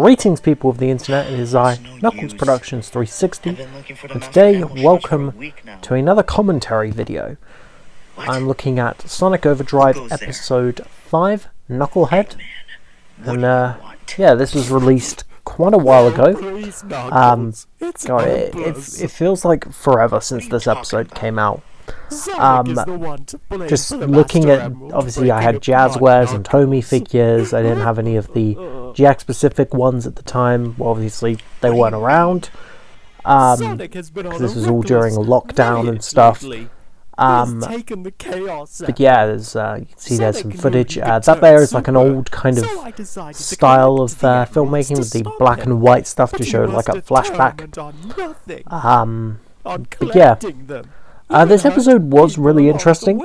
Greetings people of the internet, it is I, Knuckles Productions 360, and today, welcome to another commentary video. I'm looking at Sonic Overdrive Episode 5, Knucklehead, and yeah, this was released quite a while ago. God, it feels like forever since this episode came out. Just looking at, obviously I had Jazzwares and Tomy figures. I didn't have any of the GX specific ones at the time. Well, obviously they weren't around, because this was all during lockdown and stuff. But yeah, there's you can see there's some footage. That there is like an old kind of style of filmmaking with the black and white stuff to show like a flashback. But yeah. This episode was really interesting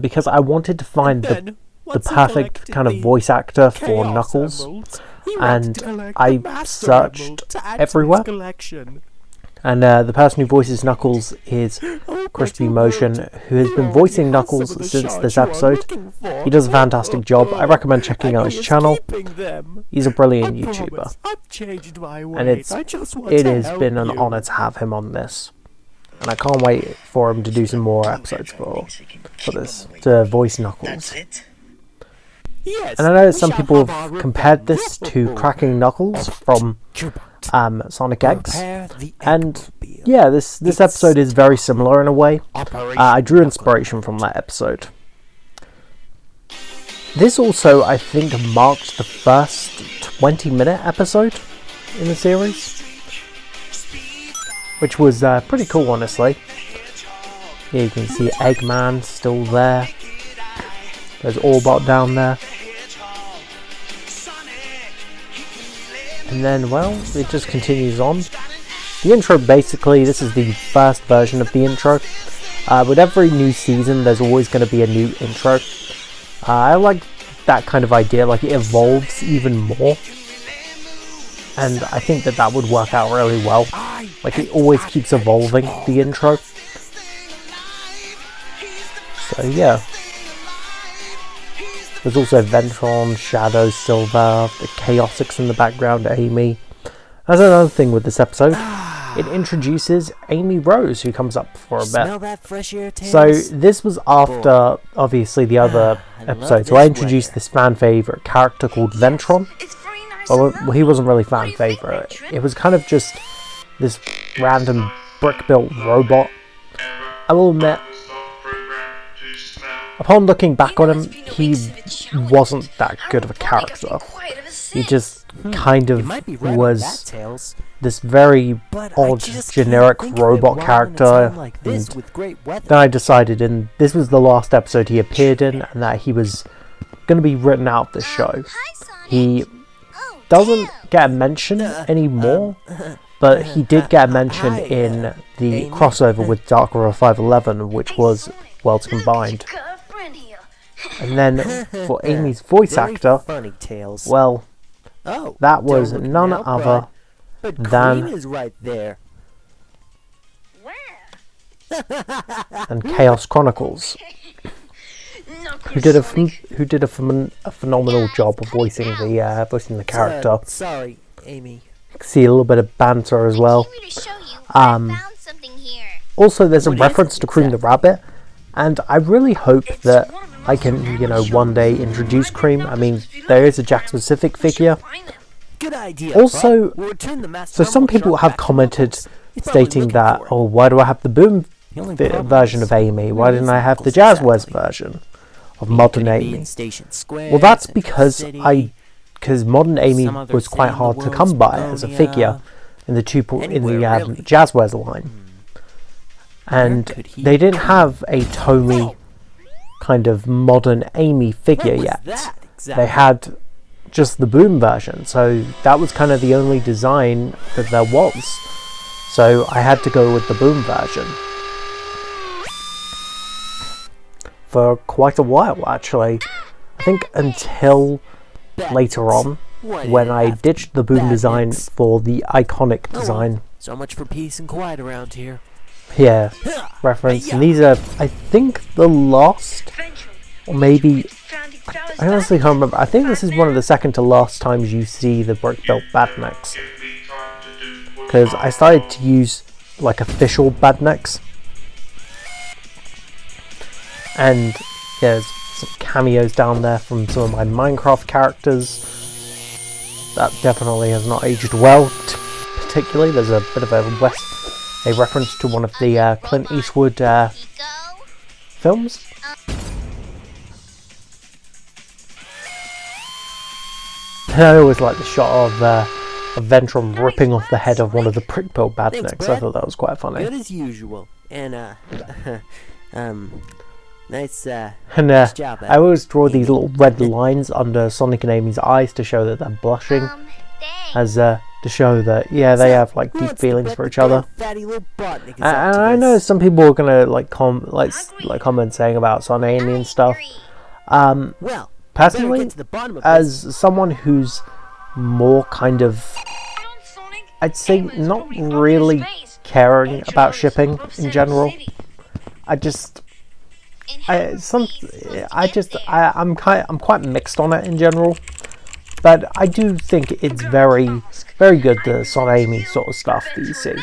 because I wanted to find the perfect kind of voice actor for Knuckles, and I searched everywhere, and the person who voices Knuckles is Crispy Motion, who has been voicing Knuckles since this episode. He does a fantastic job. I recommend checking out his channel. He's a brilliant YouTuber, and it has been an honour to have him on this. And I can't wait for him to do some more episodes for this, to voice Knuckles. And I know that some people have compared this to Cracking Knuckles from Sonic X. And yeah, this episode is very similar in a way. I drew inspiration from that episode. This also, I think, marked the first 20-minute episode in the series, which was pretty cool, honestly. Yeah, you can see Eggman still there. There's Orbot down there. And then, well, it just continues on. The intro, basically, this is the first version of the intro. With every new season, there's always going to be a new intro. I like that kind of idea, like it evolves even more. And I think that would work out really well. Like, it always keeps evolving, the intro. So, yeah. There's also Ventron, Shadow, Silver, the Chaotix in the background, Amy. That's another thing with this episode. It introduces Amy Rose, who comes up for a bit. So, this was after, obviously, the other episode. So, I introduced this fan-favourite character called Ventron. Well, he wasn't really fan favourite. It was kind of just this random brick-built robot. I will admit, upon looking back on him, he wasn't that good of a character. He just kind of was this very odd, generic robot character. And then I decided, and this was the last episode he appeared in, and that he was going to be written out of the show. He doesn't get a mention anymore, but he did get a mention in the crossover with Dark River 511, which was Worlds Combined. And then for Amy's voice actor, well, that was none other than Chaos Chronicles, who did a phenomenal job of voicing the character. Sorry, Amy. You can see a little bit of banter as well. Also, there's a reference to Cream the Rabbit, and I really hope that I can, one day introduce Cream. I mean, there is a Jack-specific figure. Also, so some people have commented stating that, oh, why do I have the Boom version of Amy? Why didn't I have the Jazzwares version of Modern Amy? Well, that's because Modern Amy was quite hard to come by as a figure in the Jazzwares line, and they didn't have a Tomy kind of Modern Amy figure yet. They had just the Boom version, so that was kind of the only design that there was. So I had to go with the Boom version for quite a while, actually. I think until later on, when I ditched the Boom design for the iconic design. So much for peace and quiet around here. Yeah, reference. And these are, I think, the last, or maybe I honestly can't remember. I think this is one of the second to last times you see the brick-built badniks. Because I started to use like official badniks. And yeah, there's some cameos down there from some of my Minecraft characters. That definitely has not aged well, particularly. There's a bit of a reference to one of the Clint Eastwood films. I always like the shot of Ventrum ripping off the head of one of the brick-built badniks. I thought that was quite funny. Good as usual. And nice And job, I always draw these little red lines under Sonic and Amy's eyes to show that they're blushing, as to show that they have like deep feelings for each other. And I know some people are gonna like comment saying about Sonic and Amy and stuff. Well, personally, as someone who's more kind of, I'd say, not really caring about shipping in general. I'm quite mixed on it in general, but I do think it's very, very good, the Son Amy sort of stuff that you see.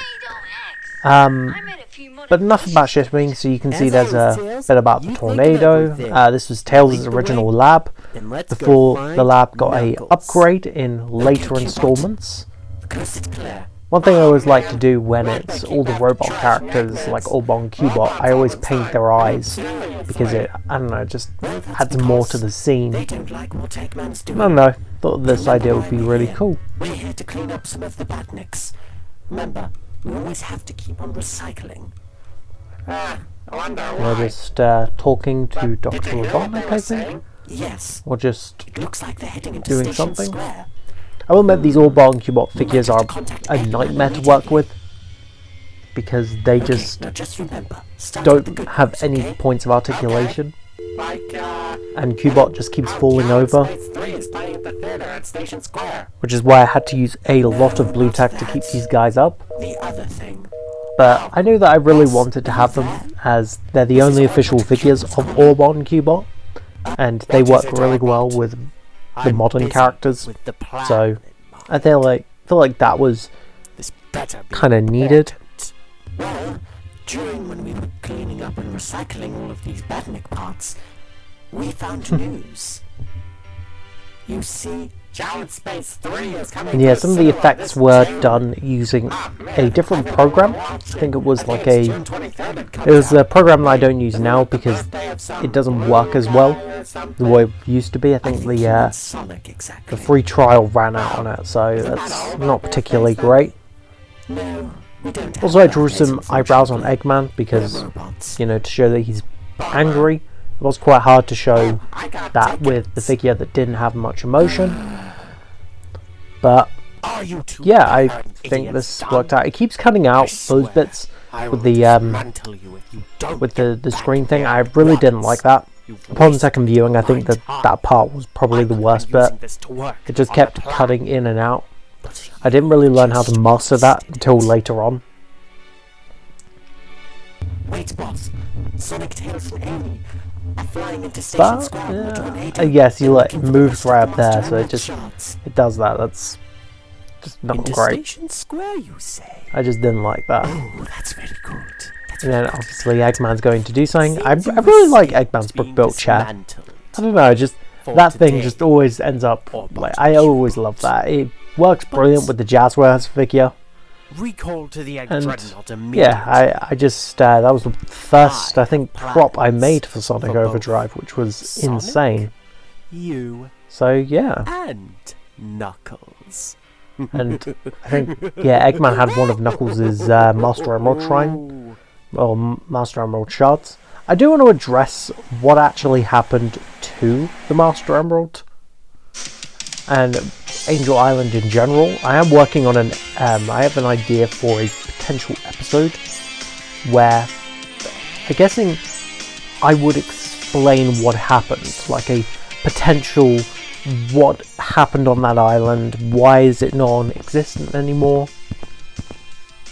But enough about shipping. So you can see there's a bit about the tornado. This was Tails' original lab before the lab got a upgrade in later installments. One thing I always like to do when it's all the robot characters like Orbot and Cubot, I always paint their eyes because it, I don't know, just adds more to the scene. I don't know, thought this idea would be really cool. We're here to clean up some of the badniks. Remember, we always have to keep on recycling. We're just talking to Dr. Robotnik, I think? Yes. Or just It looks like they're heading into doing Station something? Square. I will admit these Orbot and Cubot figures are a nightmare to work with, because they just remember, don't have any points of articulation, and Cubot just keeps falling over, which is why I had to use a lot of blue tack to keep these guys up. The other thing. But I knew that I really wanted to have them, as they're the only official figures of Orbot and Cubot, and they work really well with the modern characters, so I feel like that was kind of needed. Well, during when we were cleaning up and recycling all of these badnik parts, we found news. You see, Giant Space 3 is coming. And yeah, some of the effects were done using a different program. I think it was like a program that I don't use now because it doesn't work as well the way it used to be. I think the free trial ran out on it, so that's not particularly great. Also, I drew some eyebrows on Eggman because, to show that he's angry. It was quite hard to show that with the figure that didn't have much emotion. But yeah, I think this worked out. It keeps cutting out those bits with the screen thing. I really didn't like that. Upon second viewing, I think that part was probably the worst bit. It just kept cutting in and out. I didn't really learn how to master that until later on. Wait, boss. Sonic, Tails, and Amy are flying into Station Square with a tornado. Yes, it moves right up there, so it does that. That's just not great. Station Square, you say? I just didn't like that. Oh, that's very good. And then obviously Eggman's going to do something. I really like Eggman's brick-built chair. I don't know, just that thing just always ends up like, I always love that. It works brilliant with the Jazzwares figure. Recall to the Egg And Dreadnought immediately. yeah, I just that was the first I think prop I made for Sonic Overdrive, which was insane. You So yeah, and Knuckles. and I think Eggman had one of Knuckles' Master Emerald Shrine, or Master Emerald shards. I do want to address what actually happened to the Master Emerald and Angel Island in general. I am working on I have an idea for a potential episode where I'm guessing I would explain what happened, like a potential what happened on that island, why is it non-existent anymore,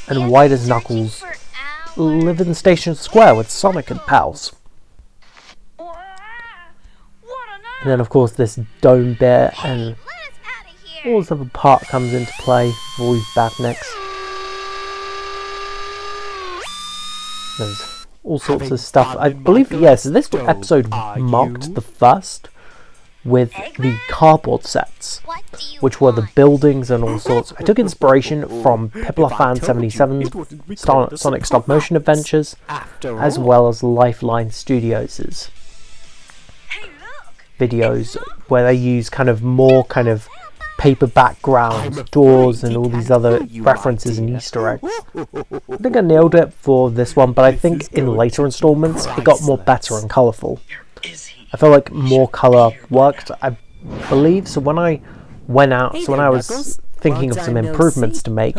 and why does Knuckles live in Station Square with Sonic and pals. And then of course this dome bit and all this other part comes into play for all these badniks. There's all sorts of stuff. I believe, yes, this episode marked the first with the cardboard sets, which were the buildings and all sorts. I took inspiration from Pipplafan 77's Sonic Stop Motion Adventures, as well as Lifeline Studios' videos, where they use kind of more kind of paper backgrounds, doors, and all these other references and Easter eggs. I think I nailed it for this one, but I think in later installments it got more better and colourful. I feel like more colour worked, I believe. So when I went out, when I was thinking of some improvements to make,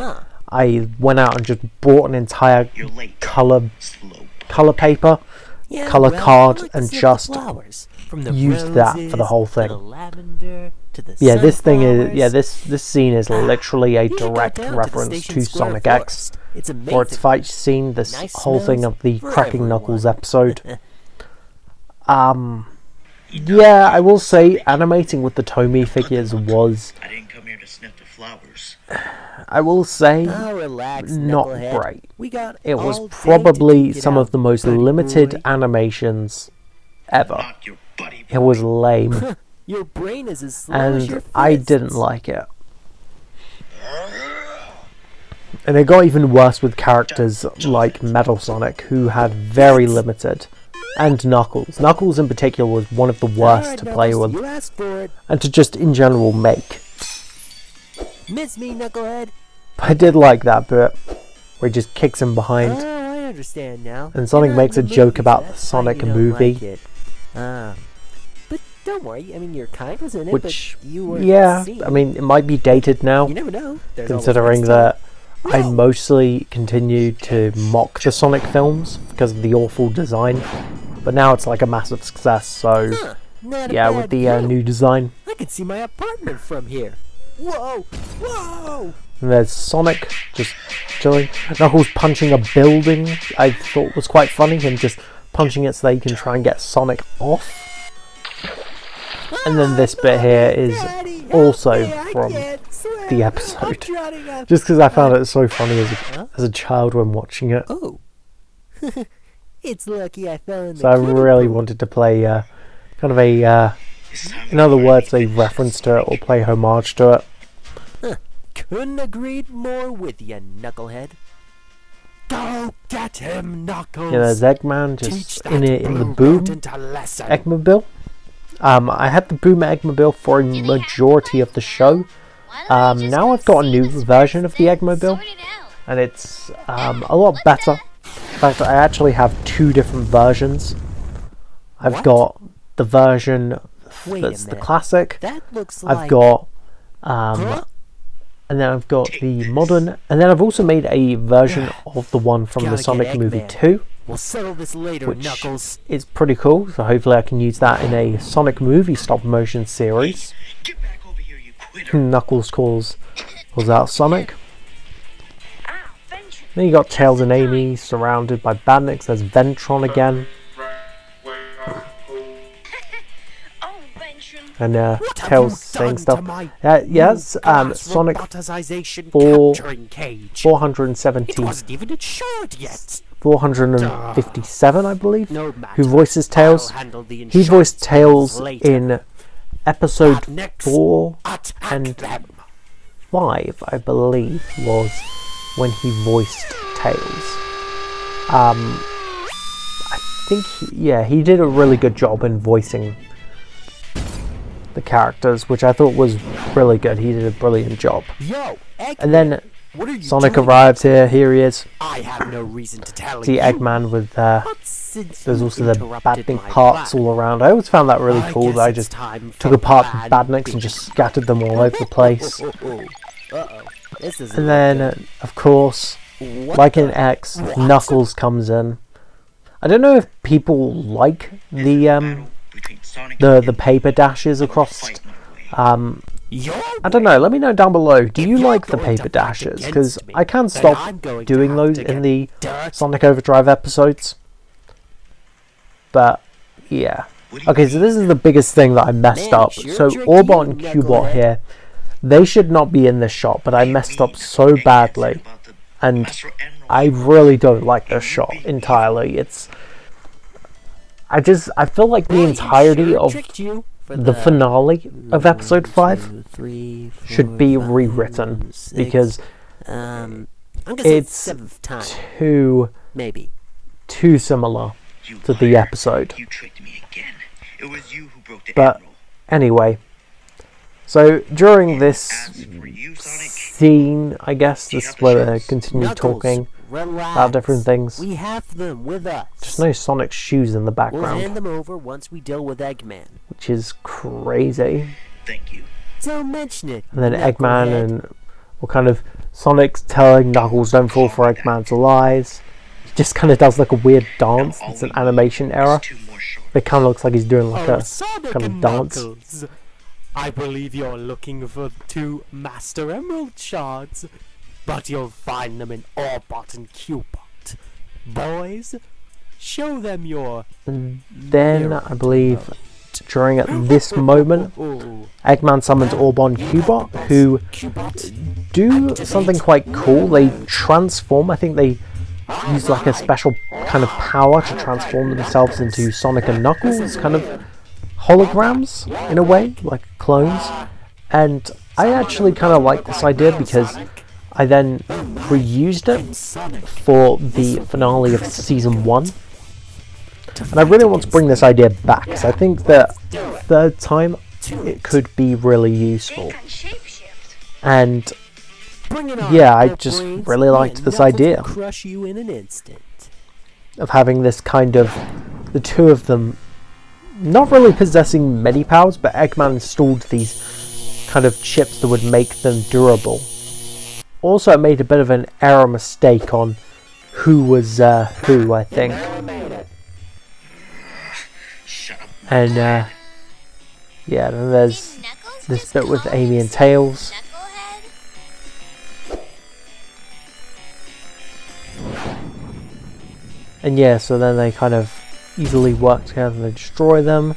I went out and just bought an entire colour paper, colour card, and just used that for the whole thing. Yeah, this thing is, this scene is literally a direct reference to Sonic X for its fight scene, this whole thing of the Cracking Knuckles episode. Yeah, I will say animating with the Tomy figures was, I didn't come here to sniff the flowers. I will say, not great. It was probably some of the most limited animations ever. It was lame. Your brain is as slow as your And fists. I didn't like it. And it got even worse with characters like Metal Sonic, who had very limited, and Knuckles. Knuckles in particular was one of the worst to play with, You asked for it. and to just in general make. Miss me, Knucklehead. But I did like that bit, where he just kicks him behind. Oh, I understand now. And Sonic You're not makes a in the joke movies, about the that's why Sonic you don't movie. like it. But don't worry, I mean, your kind was in it, Which, but you were yeah, I mean, it might be dated now, you never know. There's always considering next time. that I mostly continued to mock the Sonic films because of the awful design. But now it's like a massive success, so Not a yeah, bad with the view. new design. I can see my apartment from here. Whoa! Whoa! And there's Sonic just chilling. Knuckles punching a building, I thought was quite funny, him just punching it so that he can try and get Sonic off. And then this bit here is also from the episode, just because I found it so funny as a child when watching it. Oh. It's lucky I fell in the So I really wanted to play kind of a, in other words, a reference to it or play homage to it. Couldn't agreed more with you, Knucklehead. Go get him, Knuckles! Yeah, there's Eggman Teach just in that the Boom rodent a lesson. Eggmobile. I had the Boom Eggmobile for a majority of the show. Now I've got a new version of the Eggmobile, and it's a lot better. In fact, I actually have two different versions. I've What? got the version Wait a that's the minute. classic. That looks I've like... got, Huh? and then I've got the modern, and then I've also made a version of the one from the Gotta get Sonic movie Eggman. 2, We'll settle this later, which Knuckles. is pretty cool. So hopefully I can use that in a Sonic movie stop motion series. Get back over here, you quitter. Knuckles calls out Sonic. Then you got Tails and Amy surrounded by badniks. There's Ventron again. And What have Tails you saying done stuff. to my Yes, glass Sonic robotization 4 capturing cage? 470, It wasn't even insured yet. 457, I believe, No matter. who voices Tails. I'll handle the He insurance voiced Tails bills later. in episode Badniks, 4 attack and them. 5, I believe, was when he voiced Tails. I think, he did a really good job in voicing the characters, which I thought was really good. He did a brilliant job. Yo, Eggman, And then what are you Sonic doing? arrives here. Here he is. I have no reason to tell See you. Eggman with But since there's you also the interrupted badnik my parts plan, all around. I always found that really I cool guess that I it's just time took for apart the Plan badniks B. and just scattered them all over the place. Uh-oh. This is And then, of course, like in X, Knuckles comes in. I don't know if people like the Between Sonic and the paper dashes across. fight my way. I don't know. Let me know down below. Do If you you're like the going to paper fight dashes? Because against me, I can then stop I'm going to doing have those to in get the dirt. Sonic Overdrive episodes. But yeah, Okay, so this is the biggest thing that I messed up. So Orbot and Cubot here, they should not be in this shot, but I messed up so badly. And I really don't like this shot entirely. I feel like the entirety of the finale of episode 5 should be rewritten, because it's too similar to the episode. You tricked me again. It was you who broke the But emerald. anyway, so during this As for you, Sonic, scene, I guess this is where they continue talking about different things. We have them with us. Just no Sonic shoes in the We'll background, hand them over once we deal with Eggman. which is crazy. thank you. Don't mention it. And then Eggman knucklehead. and Sonic's telling Knuckles don't fall for Eggman's lies. He just kind of does like a weird dance. It's an animation error. Two more shards. It kind of looks like he's doing like a Sonic kind of and dance. Knuckles. I believe you're looking for 2 Master Emerald shards, but you'll find them in Orbot and Cubot. Boys, show them your... And then I believe during at this moment, Eggman summons Orbot and Cubot, who do something quite cool. They transform. I think they use like a special kind of power to transform themselves into Sonic and Knuckles, kind of holograms in a way, like clones. And I actually kind of like this idea because I then reused it for the finale of season 1. And I really want to bring this idea back, because I think that third time it could be really useful. And yeah, I just really liked this idea Crush you in an instant. of having this kind of, the two of them not really possessing many powers, but Eggman installed these kind of chips that would make them durable. Also, it made a bit of an error mistake on who was who, I think. Shut up. And yeah, then there's this bit with Amy and Tails. And yeah, so then they kind of easily work together and destroy them.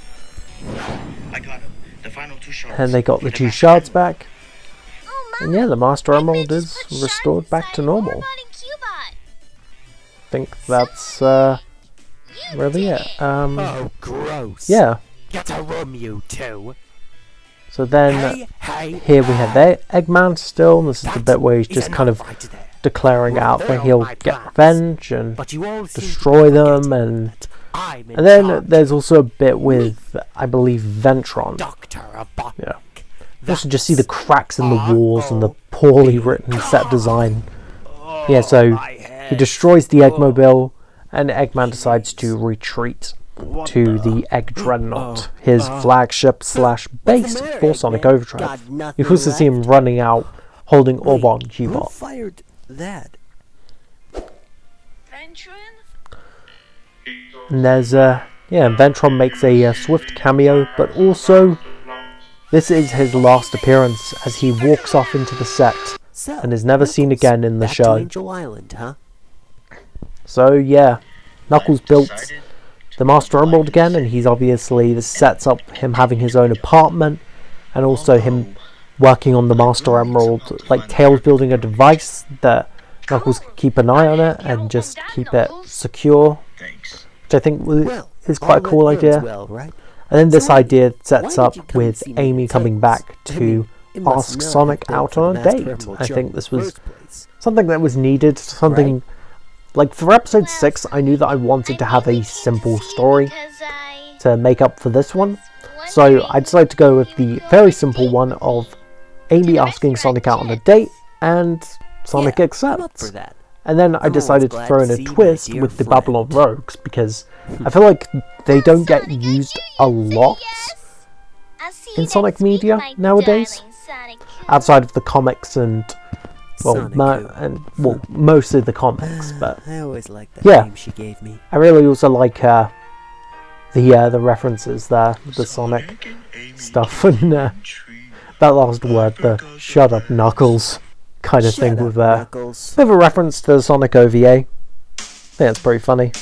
I got him. The final 2 shards. And they got the 2 shards back. And yeah, the Master Emerald is restored back to normal. I think that's really it. Oh, gross. Yeah. Get a room, you two. So then Hey, here we have Eggman still. And this is the bit where he's just kind of declaring out that he'll get revenge and but you all seem destroy to them. forget And that I'm in then charge. there's also a bit with, I believe, Ventron. Doctor Robotnik. Yeah. You also just see the cracks in the walls and the poorly written set design. Yeah, so he destroys the Eggmobile, and Eggman decides to retreat to the Egg Dreadnought, his flagship / base for Sonic Overdrive. You also see him running out, holding Orbot and Who Cubot. fired that? And there's Ventron makes a swift cameo, but also this is his last appearance as he walks off into the set So, and is never seen Knuckles, again in the back to show. Angel Island, huh? So yeah, Knuckles built the Master Emerald again, and he's obviously, this sets up him having his own apartment, and also him working on the Master Emerald, like Tails building a device that Knuckles can keep an eye on it and just keep it secure, Thanks. which I think Well, is quite a all cool that ends idea. well, right? And then this So, idea why sets did up you come and with see me Amy in coming Texas? back I to mean, it must ask not Sonic have been out for on the a Master date. Emerald I show think in this the was first place. something that was needed, something like for episode 6 I knew that I wanted to have a simple story to make up for this one, so I decided to go with the very simple one of Amy asking Sonic out on a date and Sonic Yeah, I'm up accepts. for that. And then I I'm decided to always throw glad in to a see my twist dear with the friend. Babylon Rogues, because I feel like they don't get used a lot in Sonic media nowadays, outside of the comics and Sonic who? mostly the comics. But I always liked that Yeah. name she gave me. I really also like the references there, the Sonic stuff, and that last word, the "shut up, Knuckles" kind of Shut thing, up, with Knuckles. bit of a reference to the Sonic OVA. I think that's pretty funny.